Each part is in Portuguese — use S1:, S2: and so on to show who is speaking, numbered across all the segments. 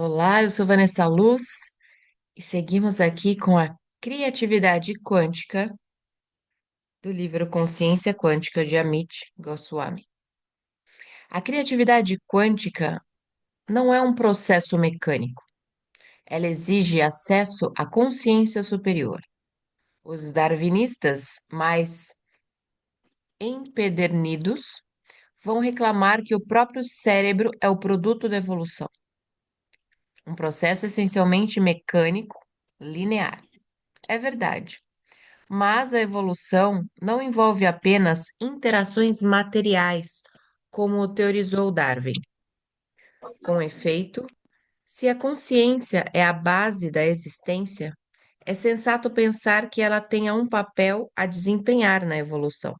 S1: Olá, eu sou Vanessa Luz e seguimos aqui com a criatividade quântica do livro Consciência Quântica de Amit Goswami. A criatividade quântica não é um processo mecânico, ela exige acesso à consciência superior. Os darwinistas mais empedernidos vão reclamar que o próprio cérebro é o produto da evolução, um processo essencialmente mecânico, linear. É verdade. Mas a evolução não envolve apenas interações materiais, como teorizou Darwin. Com efeito, se a consciência é a base da existência, é sensato pensar que ela tenha um papel a desempenhar na evolução.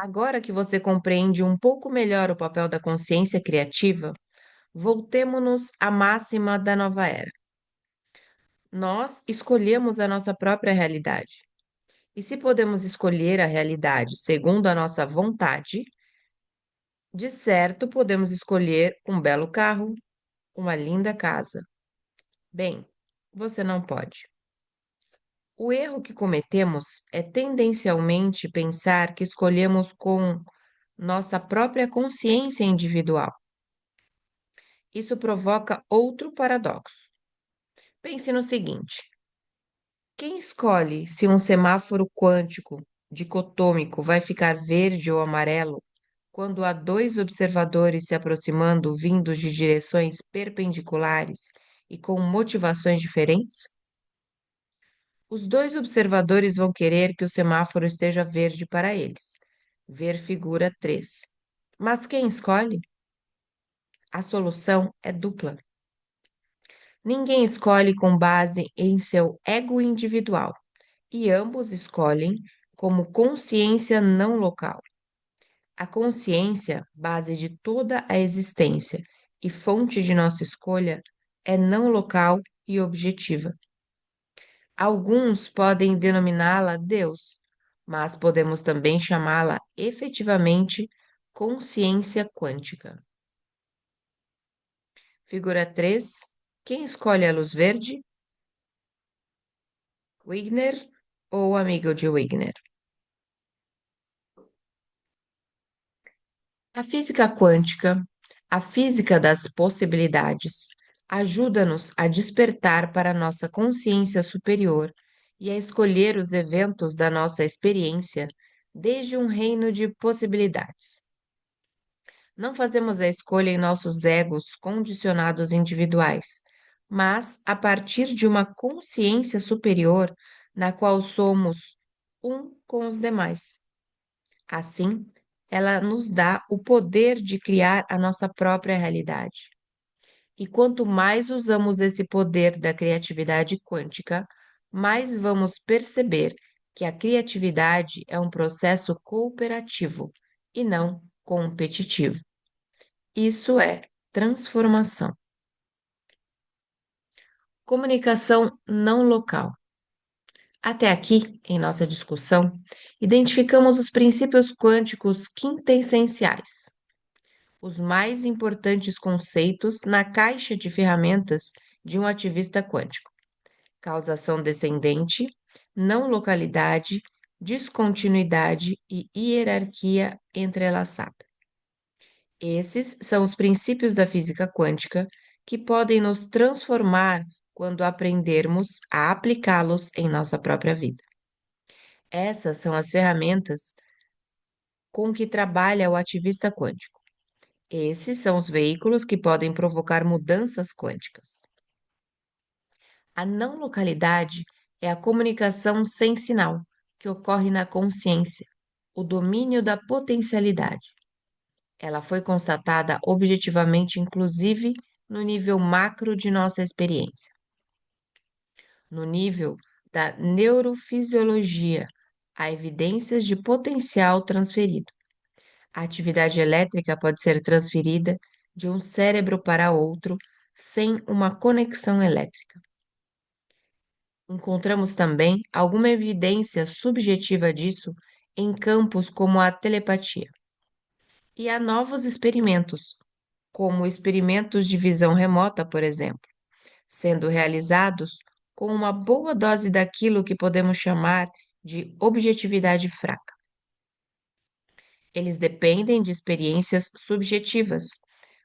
S1: Agora que você compreende um pouco melhor o papel da consciência criativa, voltemo-nos à máxima da nova era. Nós escolhemos a nossa própria realidade. E se podemos escolher a realidade segundo a nossa vontade, de certo podemos escolher um belo carro, uma linda casa. Bem, você não pode. O erro que cometemos é tendencialmente pensar que escolhemos com nossa própria consciência individual. Isso provoca outro paradoxo. Pense no seguinte: quem escolhe se um semáforo quântico dicotômico vai ficar verde ou amarelo quando há dois observadores se aproximando vindos de direções perpendiculares e com motivações diferentes? Os dois observadores vão querer que o semáforo esteja verde para eles. Ver figura 3. Mas quem escolhe? A solução é dupla. Ninguém escolhe com base em seu ego individual, e ambos escolhem como consciência não local. A consciência, base de toda a existência e fonte de nossa escolha, é não local e objetiva. Alguns podem denominá-la Deus, mas podemos também chamá-la efetivamente consciência quântica. Figura 3. Quem escolhe a luz verde? Wigner ou amigo de Wigner? A física quântica, a física das possibilidades, ajuda-nos a despertar para nossa consciência superior e a escolher os eventos da nossa experiência desde um reino de possibilidades. Não fazemos a escolha em nossos egos condicionados individuais, mas a partir de uma consciência superior na qual somos um com os demais. Assim, ela nos dá o poder de criar a nossa própria realidade. E quanto mais usamos esse poder da criatividade quântica, mais vamos perceber que a criatividade é um processo cooperativo e não competitivo. Isso é transformação. Comunicação não local. Até aqui, em nossa discussão, identificamos os princípios quânticos quintessenciais, os mais importantes conceitos na caixa de ferramentas de um ativista quântico: causação descendente, não localidade, descontinuidade e hierarquia entrelaçada. Esses são os princípios da física quântica que podem nos transformar quando aprendermos a aplicá-los em nossa própria vida. Essas são as ferramentas com que trabalha o ativista quântico. Esses são os veículos que podem provocar mudanças quânticas. A não localidade é a comunicação sem sinal, que ocorre na consciência, o domínio da potencialidade. Ela foi constatada objetivamente, inclusive no nível macro de nossa experiência. No nível da neurofisiologia, há evidências de potencial transferido. A atividade elétrica pode ser transferida de um cérebro para outro sem uma conexão elétrica. Encontramos também alguma evidência subjetiva disso em campos como a telepatia. E há novos experimentos, como experimentos de visão remota, por exemplo, sendo realizados com uma boa dose daquilo que podemos chamar de objetividade fraca. Eles dependem de experiências subjetivas,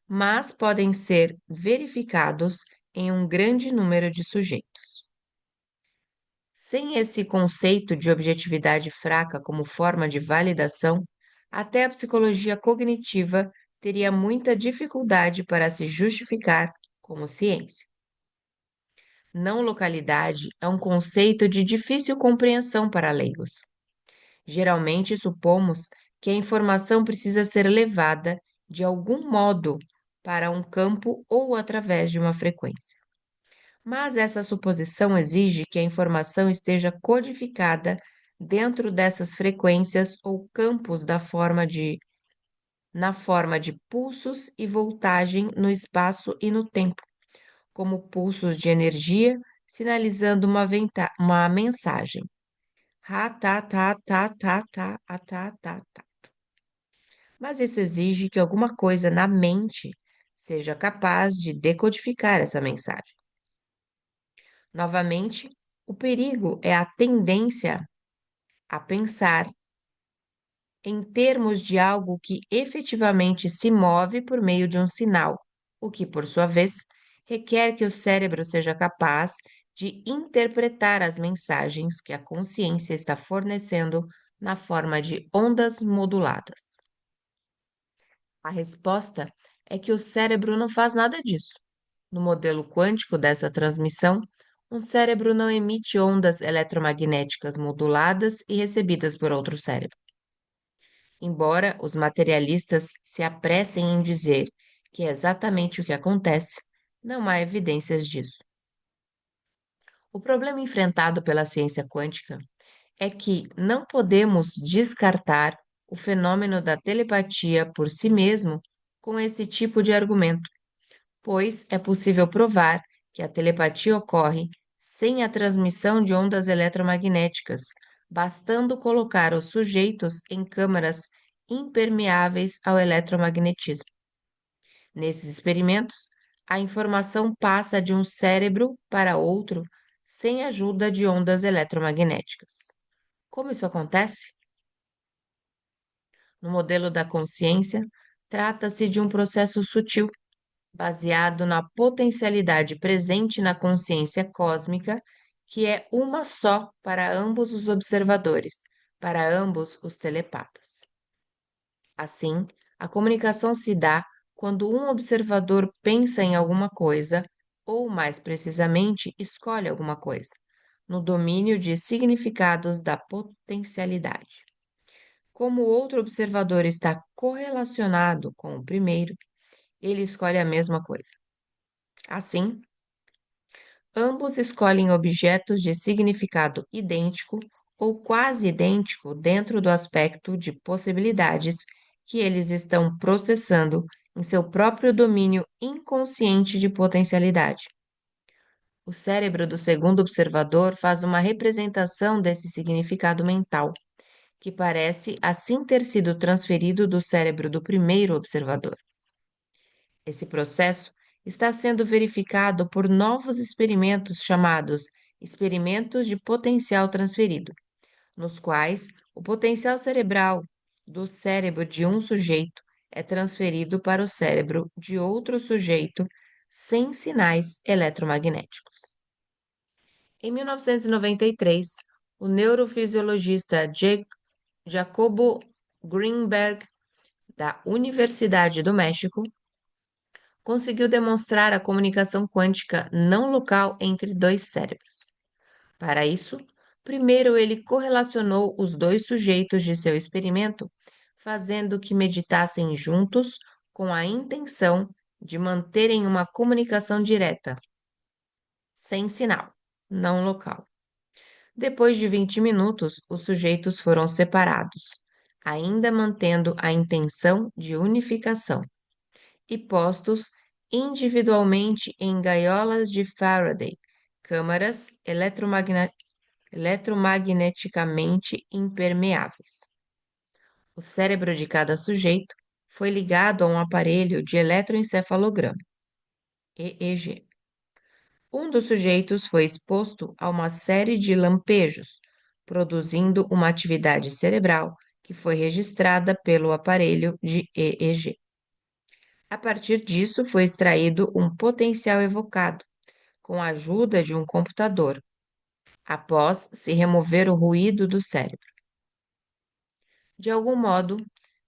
S1: mas podem ser verificados em um grande número de sujeitos. Sem esse conceito de objetividade fraca como forma de validação, até a psicologia cognitiva teria muita dificuldade para se justificar como ciência. Não localidade é um conceito de difícil compreensão para leigos. Geralmente supomos que a informação precisa ser levada de algum modo para um campo ou através de uma frequência. Mas essa suposição exige que a informação esteja codificada dentro dessas frequências ou campos na forma de pulsos e voltagem no espaço e no tempo, como pulsos de energia sinalizando uma mensagem. Ha, ta, ta, ta, ta, ta, a, ta, ta, ta. Mas isso exige que alguma coisa na mente seja capaz de decodificar essa mensagem. Novamente, o perigo é a tendência a pensar em termos de algo que efetivamente se move por meio de um sinal, o que, por sua vez, requer que o cérebro seja capaz de interpretar as mensagens que a consciência está fornecendo na forma de ondas moduladas. A resposta é que o cérebro não faz nada disso. No modelo quântico dessa transmissão, um cérebro não emite ondas eletromagnéticas moduladas e recebidas por outro cérebro. Embora os materialistas se apressem em dizer que é exatamente o que acontece, não há evidências disso. O problema enfrentado pela ciência quântica é que não podemos descartar o fenômeno da telepatia por si mesmo com esse tipo de argumento, pois é possível provar que a telepatia ocorre sem a transmissão de ondas eletromagnéticas, bastando colocar os sujeitos em câmaras impermeáveis ao eletromagnetismo. Nesses experimentos, a informação passa de um cérebro para outro sem a ajuda de ondas eletromagnéticas. Como isso acontece? No modelo da consciência, trata-se de um processo sutil baseado na potencialidade presente na consciência cósmica, que é uma só para ambos os observadores, para ambos os telepatas. Assim, a comunicação se dá quando um observador pensa em alguma coisa, ou mais precisamente, escolhe alguma coisa, no domínio de significados da potencialidade. Como o outro observador está correlacionado com o primeiro, ele escolhe a mesma coisa. Assim, ambos escolhem objetos de significado idêntico ou quase idêntico dentro do aspecto de possibilidades que eles estão processando em seu próprio domínio inconsciente de potencialidade. O cérebro do segundo observador faz uma representação desse significado mental, que parece assim ter sido transferido do cérebro do primeiro observador. Esse processo está sendo verificado por novos experimentos chamados experimentos de potencial transferido, nos quais o potencial cerebral do cérebro de um sujeito é transferido para o cérebro de outro sujeito sem sinais eletromagnéticos. Em 1993, o neurofisiologista Jacobo Greenberg, da Universidade do México, conseguiu demonstrar a comunicação quântica não local entre dois cérebros. Para isso, primeiro ele correlacionou os dois sujeitos de seu experimento, fazendo que meditassem juntos com a intenção de manterem uma comunicação direta, sem sinal, não local. Depois de 20 minutos, os sujeitos foram separados, ainda mantendo a intenção de unificação, e postos individualmente em gaiolas de Faraday, câmaras eletromagneticamente impermeáveis. O cérebro de cada sujeito foi ligado a um aparelho de eletroencefalograma, EEG. Um dos sujeitos foi exposto a uma série de lampejos, produzindo uma atividade cerebral que foi registrada pelo aparelho de EEG. A partir disso, foi extraído um potencial evocado, com a ajuda de um computador, após se remover o ruído do cérebro. De algum modo,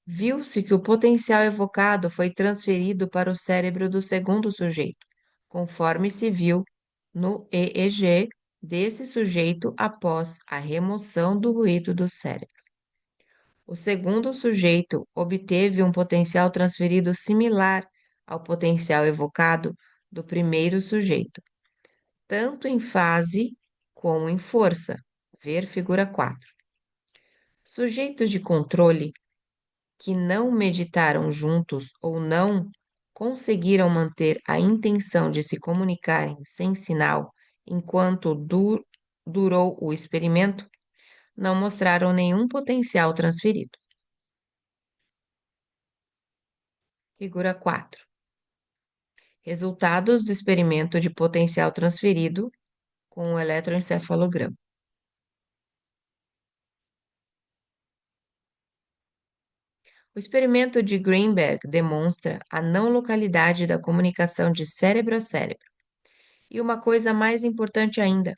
S1: viu-se que o potencial evocado foi transferido para o cérebro do segundo sujeito, conforme se viu no EEG desse sujeito após a remoção do ruído do cérebro. O segundo sujeito obteve um potencial transferido similar ao potencial evocado do primeiro sujeito, tanto em fase como em força. Ver figura 4. Sujeitos de controle que não meditaram juntos ou não conseguiram manter a intenção de se comunicarem sem sinal enquanto durou o experimento, não mostraram nenhum potencial transferido. Figura 4. Resultados do experimento de potencial transferido com o eletroencefalograma. O experimento de Greenberg demonstra a não localidade da comunicação de cérebro a cérebro. E uma coisa mais importante ainda,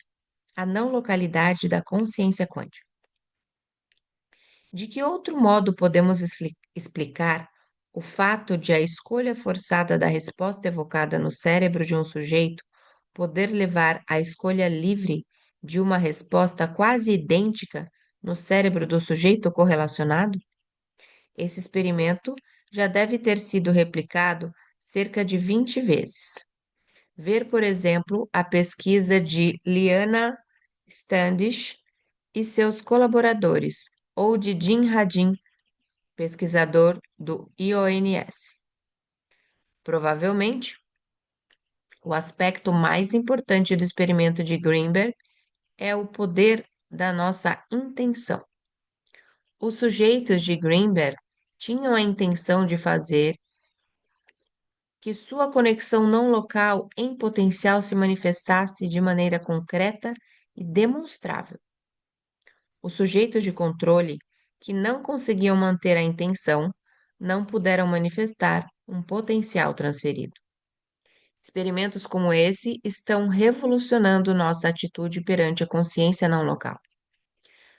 S1: a não localidade da consciência quântica. De que outro modo podemos explicar o fato de a escolha forçada da resposta evocada no cérebro de um sujeito poder levar à escolha livre de uma resposta quase idêntica no cérebro do sujeito correlacionado? Esse experimento já deve ter sido replicado cerca de 20 vezes. Ver, por exemplo, a pesquisa de Liana Standish e seus colaboradores, ou de Jim Hadin, pesquisador do IONS. Provavelmente, o aspecto mais importante do experimento de Greenberg é o poder da nossa intenção. Os sujeitos de Greenberg tinham a intenção de fazer que sua conexão não local em potencial se manifestasse de maneira concreta e demonstrável. Os sujeitos de controle que não conseguiam manter a intenção não puderam manifestar um potencial transferido. Experimentos como esse estão revolucionando nossa atitude perante a consciência não local.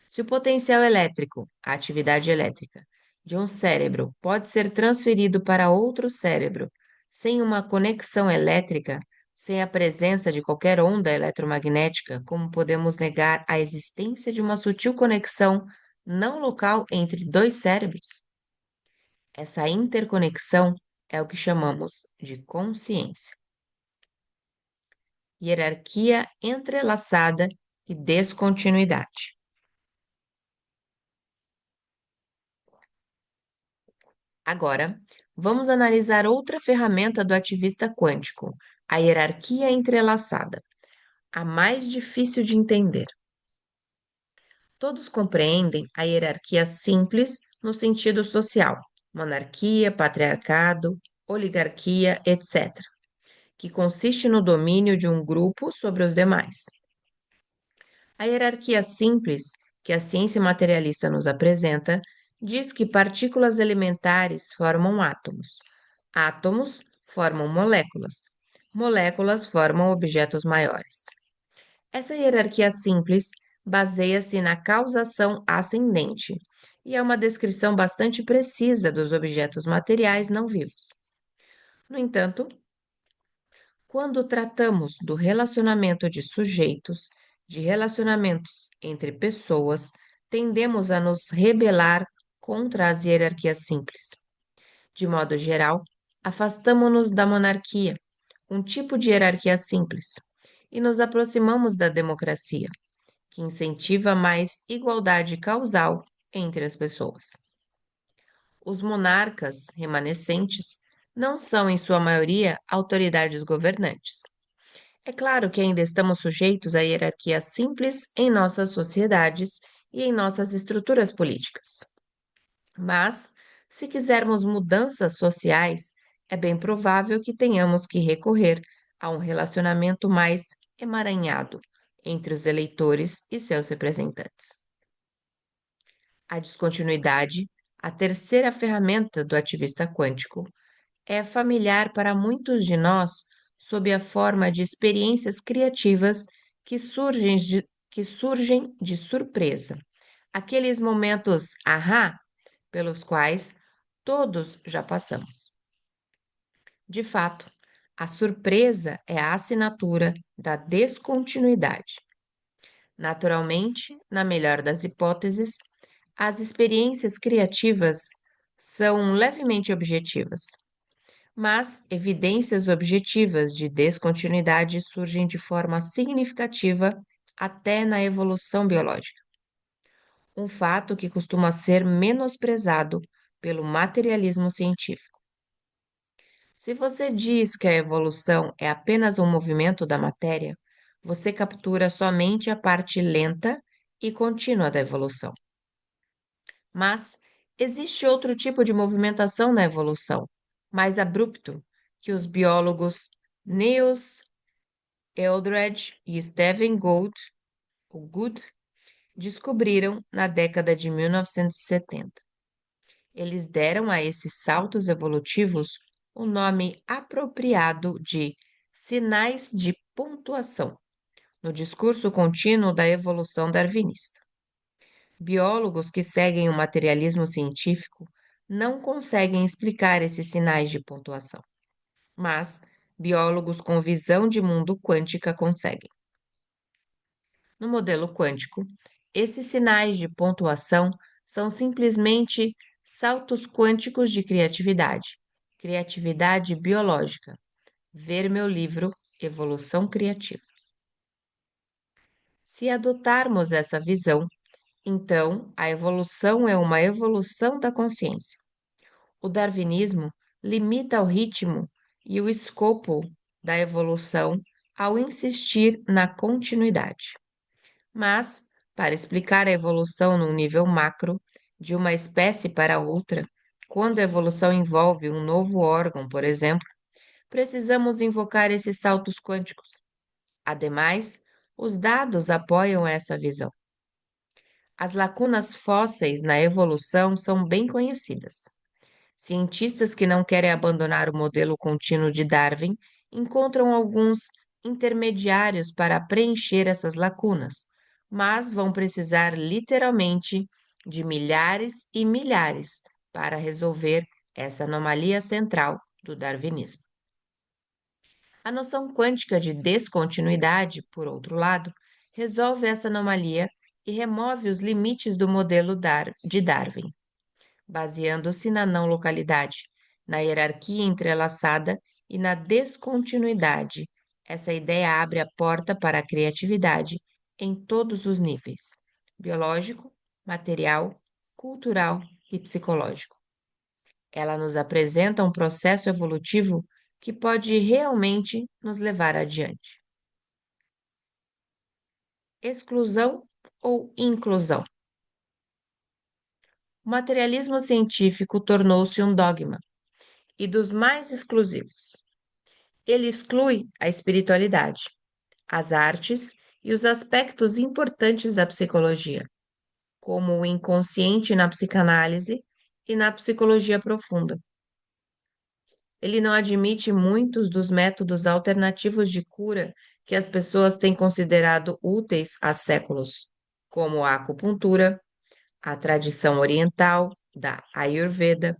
S1: Se o potencial elétrico, a atividade elétrica, de um cérebro pode ser transferido para outro cérebro sem uma conexão elétrica, sem a presença de qualquer onda eletromagnética, como podemos negar a existência de uma sutil conexão não local entre dois cérebros? Essa interconexão é o que chamamos de consciência. Hierarquia entrelaçada e descontinuidade. Agora, vamos analisar outra ferramenta do ativista quântico, a hierarquia entrelaçada, a mais difícil de entender. Todos compreendem a hierarquia simples no sentido social, monarquia, patriarcado, oligarquia, etc., que consiste no domínio de um grupo sobre os demais. A hierarquia simples, que a ciência materialista nos apresenta, diz que partículas elementares formam átomos. Átomos formam moléculas. Moléculas formam objetos maiores. Essa hierarquia simples baseia-se na causação ascendente e é uma descrição bastante precisa dos objetos materiais não vivos. No entanto, quando tratamos do relacionamento de sujeitos, de relacionamentos entre pessoas, tendemos a nos rebelar contra as hierarquias simples. De modo geral, afastamo-nos da monarquia, um tipo de hierarquia simples, e nos aproximamos da democracia, que incentiva mais igualdade causal entre as pessoas. Os monarcas remanescentes não são, em sua maioria, autoridades governantes. É claro que ainda estamos sujeitos à hierarquia simples em nossas sociedades e em nossas estruturas políticas. Mas Se quisermos mudanças sociais, é bem provável que tenhamos que recorrer a um relacionamento mais emaranhado entre os eleitores e seus representantes. A descontinuidade, a terceira ferramenta do ativista quântico, é familiar para muitos de nós sob a forma de experiências criativas que surgem de surpresa. Aqueles momentos ahá pelos quais todos já passamos. De fato, a surpresa é a assinatura da descontinuidade. Naturalmente, na melhor das hipóteses, as experiências criativas são levemente objetivas, mas evidências objetivas de descontinuidade surgem de forma significativa até na evolução biológica, um fato que costuma ser menosprezado pelo materialismo científico. Se você diz que a evolução é apenas um movimento da matéria, você captura somente a parte lenta e contínua da evolução. Mas existe outro tipo de movimentação na evolução, mais abrupto, que os biólogos Niels Eldredge e Stephen Gould descobriram na década de 1970. Eles deram a esses saltos evolutivos o nome apropriado de sinais de pontuação, no discurso contínuo da evolução darwinista. Biólogos que seguem o materialismo científico não conseguem explicar esses sinais de pontuação, mas biólogos com visão de mundo quântica conseguem. No modelo quântico, esses sinais de pontuação são simplesmente saltos quânticos de criatividade, criatividade biológica. Ver meu livro Evolução Criativa. Se adotarmos essa visão, então a evolução é uma evolução da consciência. O darwinismo limita o ritmo e o escopo da evolução ao insistir na continuidade. Mas, para explicar a evolução num nível macro, de uma espécie para outra, quando a evolução envolve um novo órgão, por exemplo, precisamos invocar esses saltos quânticos. Ademais, os dados apoiam essa visão. As lacunas fósseis na evolução são bem conhecidas. Cientistas que não querem abandonar o modelo contínuo de Darwin encontram alguns intermediários para preencher essas lacunas, mas vão precisar literalmente de milhares e milhares para resolver essa anomalia central do darwinismo. A noção quântica de descontinuidade, por outro lado, resolve essa anomalia e remove os limites do modelo de Darwin, baseando-se na não localidade, na hierarquia entrelaçada e na descontinuidade. Essa ideia abre a porta para a criatividade em todos os níveis: biológico, material, cultural e psicológico. Ela nos apresenta um processo evolutivo que pode realmente nos levar adiante. Exclusão ou inclusão? O materialismo científico tornou-se um dogma e dos mais exclusivos. Ele exclui a espiritualidade, as artes e os aspectos importantes da psicologia, como o inconsciente na psicanálise e na psicologia profunda. Ele não admite muitos dos métodos alternativos de cura que as pessoas têm considerado úteis há séculos, como a acupuntura, a tradição oriental da Ayurveda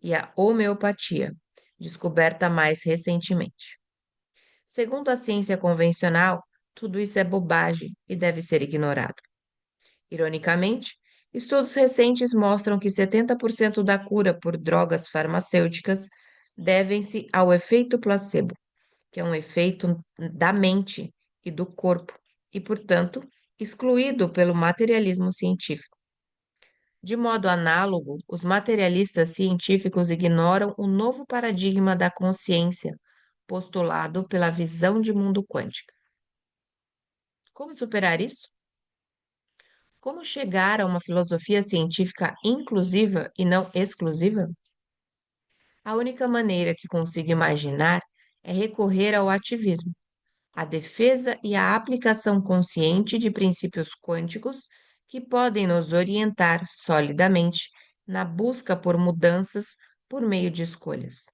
S1: e a homeopatia, descoberta mais recentemente. Segundo a ciência convencional, tudo isso é bobagem e deve ser ignorado. Ironicamente, estudos recentes mostram que 70% da cura por drogas farmacêuticas devem-se ao efeito placebo, que é um efeito da mente e do corpo, e, portanto, excluído pelo materialismo científico. De modo análogo, os materialistas científicos ignoram o novo paradigma da consciência postulado pela visão de mundo quântica. Como superar isso? Como chegar a uma filosofia científica inclusiva e não exclusiva? A única maneira que consigo imaginar é recorrer ao ativismo, à defesa e à aplicação consciente de princípios quânticos que podem nos orientar solidamente na busca por mudanças por meio de escolhas.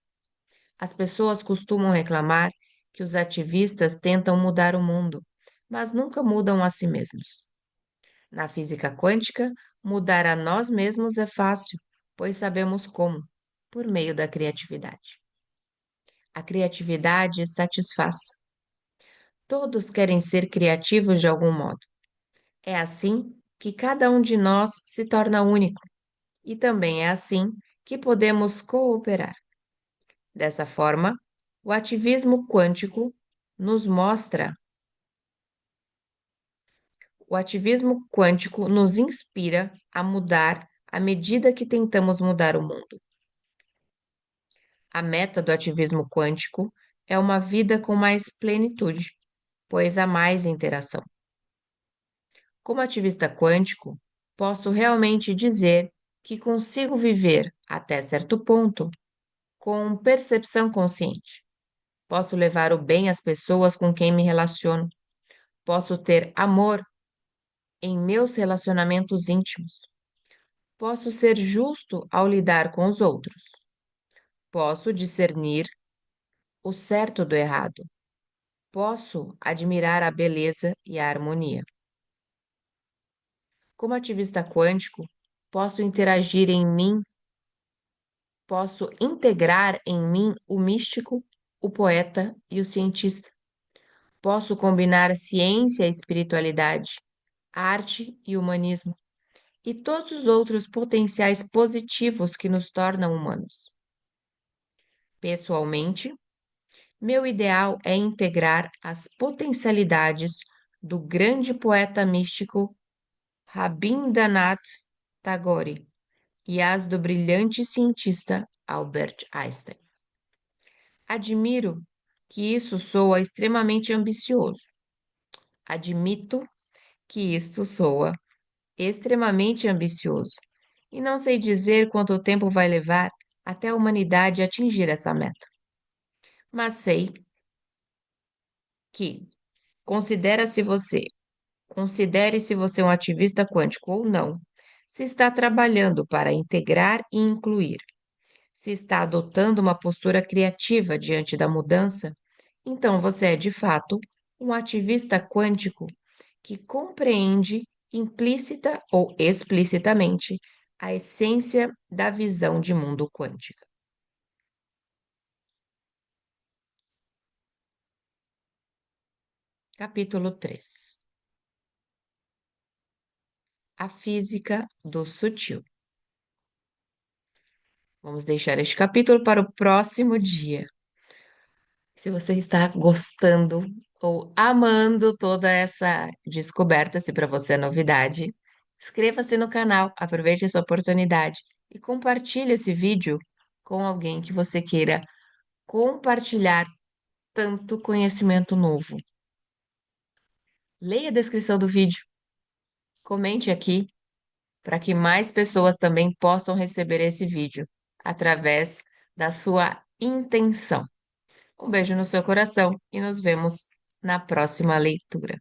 S1: As pessoas costumam reclamar que os ativistas tentam mudar o mundo, mas nunca mudam a si mesmos. Na física quântica, mudar a nós mesmos é fácil, pois sabemos como, por meio da criatividade. A criatividade satisfaz. Todos querem ser criativos de algum modo. É assim que cada um de nós se torna único, e também é assim que podemos cooperar. Dessa forma, o ativismo quântico nos mostra, o ativismo quântico nos inspira a mudar à medida que tentamos mudar o mundo. A meta do ativismo quântico é uma vida com mais plenitude, pois há mais interação. Como ativista quântico, posso realmente dizer que consigo viver, até certo ponto, com percepção consciente. Posso levar o bem às pessoas com quem me relaciono. Posso ter amor em meus relacionamentos íntimos. Posso ser justo ao lidar com os outros. Posso discernir o certo do errado. Posso admirar a beleza e a harmonia. Como ativista quântico, posso interagir em mim, posso integrar em mim o místico, o poeta e o cientista. Posso combinar ciência e espiritualidade, arte e humanismo, e todos os outros potenciais positivos que nos tornam humanos. Pessoalmente, meu ideal é integrar as potencialidades do grande poeta místico Rabindranath Tagore e as do brilhante cientista Albert Einstein. Admiro que isso soa extremamente ambicioso. Admito que isto soa extremamente ambicioso e não sei dizer quanto tempo vai levar até a humanidade atingir essa meta. Mas sei que considera-se você, considere-se você um ativista quântico ou não, se está trabalhando para integrar e incluir, se está adotando uma postura criativa diante da mudança, então você é de fato um ativista quântico que compreende implícita ou explicitamente a essência da visão de mundo quântica. Capítulo 3. A física do sutil. Vamos deixar este capítulo para o próximo dia. Se você está gostando ou amando toda essa descoberta, se para você é novidade, inscreva-se no canal, aproveite essa oportunidade e compartilhe esse vídeo com alguém que você queira compartilhar tanto conhecimento novo. Leia a descrição do vídeo, comente aqui para que mais pessoas também possam receber esse vídeo através da sua intenção. Um beijo no seu coração e nos vemos na próxima leitura.